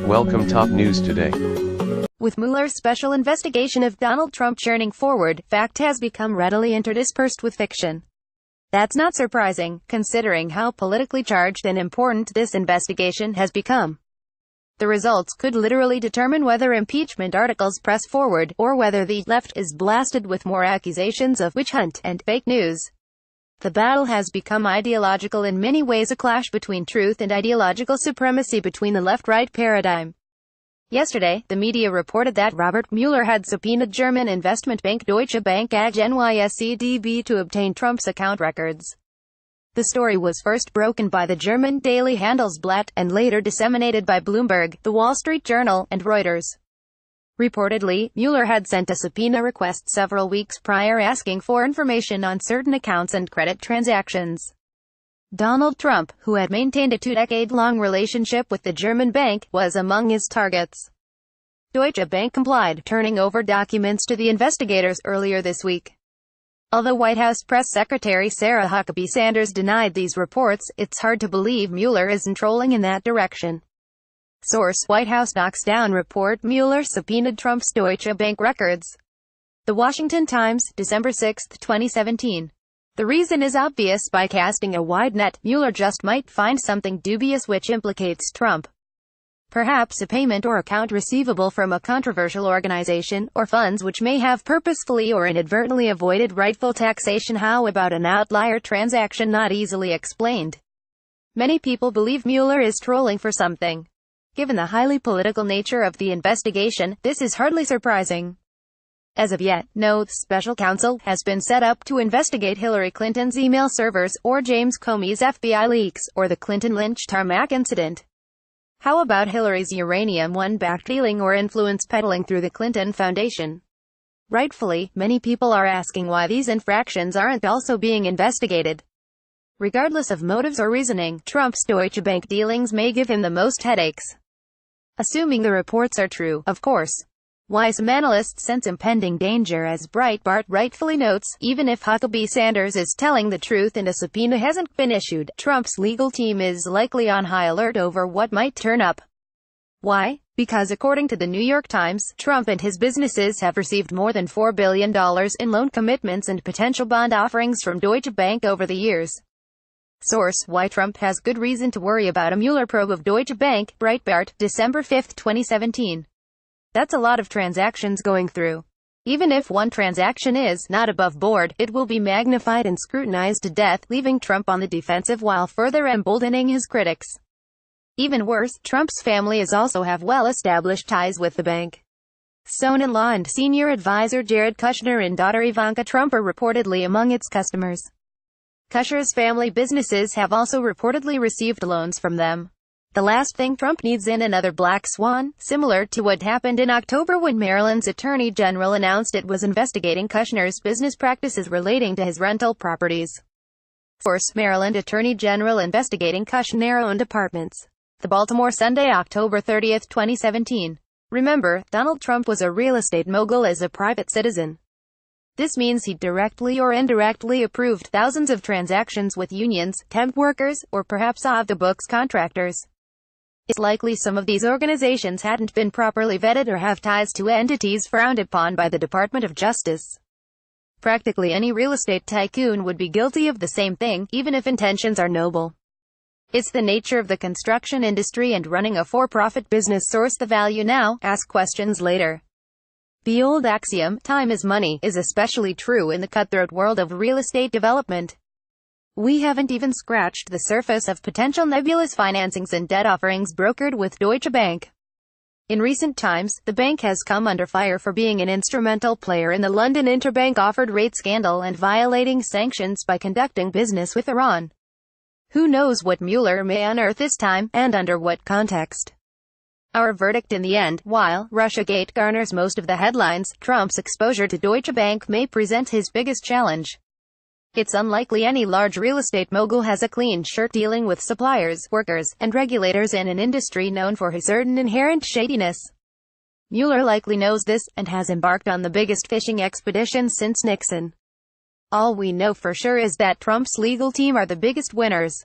Welcome top news today. With Mueller's special investigation of Donald Trump churning forward, fact has become readily interspersed with fiction. That's not surprising, considering how politically charged and important this investigation has become. The results could literally determine whether impeachment articles press forward, or whether the left is blasted with more accusations of witch hunt and fake news. The battle has become ideological in many ways, a clash between truth and ideological supremacy between the left-right paradigm. Yesterday, the media reported that Robert Mueller had subpoenaed German investment bank Deutsche Bank AG NYSE to obtain Trump's account records. The story was first broken by the German daily Handelsblatt, and later disseminated by Bloomberg, The Wall Street Journal, and Reuters. Reportedly, Mueller had sent a subpoena request several weeks prior asking for information on certain accounts and credit transactions. Donald Trump, who had maintained a two-decade-long relationship with the German bank, was among his targets. Deutsche Bank complied, turning over documents to the investigators earlier this week. Although White House Press Secretary Sarah Huckabee Sanders denied these reports, it's hard to believe Mueller isn't trolling in that direction. Source: White House knocks down report Mueller subpoenaed Trump's Deutsche Bank records. The Washington Times, December 6, 2017. The reason is obvious: by casting a wide net, Mueller just might find something dubious which implicates Trump. Perhaps a payment or account receivable from a controversial organization, or funds which may have purposefully or inadvertently avoided rightful taxation. How about an outlier transaction not easily explained? Many people believe Mueller is trolling for something. Given the highly political nature of the investigation, this is hardly surprising. As of yet, no special counsel has been set up to investigate Hillary Clinton's email servers, or James Comey's FBI leaks, or the Clinton Lynch tarmac incident. How about Hillary's Uranium One back dealing or influence peddling through the Clinton Foundation? Rightfully, many people are asking why these infractions aren't also being investigated. Regardless of motives or reasoning, Trump's Deutsche Bank dealings may give him the most headaches. Assuming the reports are true, of course. Why some analysts sense impending danger, as Breitbart rightfully notes. Even if Huckabee Sanders is telling the truth and a subpoena hasn't been issued, Trump's legal team is likely on high alert over what might turn up. Why? Because according to the New York Times, Trump and his businesses have received more than $4 billion in loan commitments and potential bond offerings from Deutsche Bank over the years. Source: Why Trump has good reason to worry about a Mueller probe of Deutsche Bank, Breitbart, December 5, 2017. That's a lot of transactions going through. Even if one transaction is not above board, it will be magnified and scrutinized to death, leaving Trump on the defensive while further emboldening his critics. Even worse, Trump's family is also have well-established ties with the bank. Son-in-law and senior advisor Jared Kushner and daughter Ivanka Trump are reportedly among its customers. Kushner's family businesses have also reportedly received loans from them. The last thing Trump needs is another black swan, similar to what happened in October when Maryland's Attorney General announced it was investigating Kushner's business practices relating to his rental properties. Source: Maryland Attorney General investigating Kushner-owned apartments. The Baltimore Sunday, October 30, 2017. Remember, Donald Trump was a real estate mogul as a private citizen. This means he directly or indirectly approved thousands of transactions with unions, temp workers, or perhaps off-the-books contractors. It's likely some of these organizations hadn't been properly vetted or have ties to entities frowned upon by the Department of Justice. Practically any real estate tycoon would be guilty of the same thing, even if intentions are noble. It's the nature of the construction industry and running a for-profit business. Source: The value now, ask questions later. The old axiom, time is money, is especially true in the cutthroat world of real estate development. We haven't even scratched the surface of potential nebulous financings and debt offerings brokered with Deutsche Bank. In recent times, the bank has come under fire for being an instrumental player in the London interbank offered rate scandal and violating sanctions by conducting business with Iran. Who knows what Mueller may unearth this time, and under what context. Our verdict in the end: while Russiagate garners most of the headlines, Trump's exposure to Deutsche Bank may present his biggest challenge. It's unlikely any large real estate mogul has a clean shirt dealing with suppliers, workers, and regulators in an industry known for his certain inherent shadiness. Mueller likely knows this, and has embarked on the biggest fishing expedition since Nixon. All we know for sure is that Trump's legal team are the biggest winners.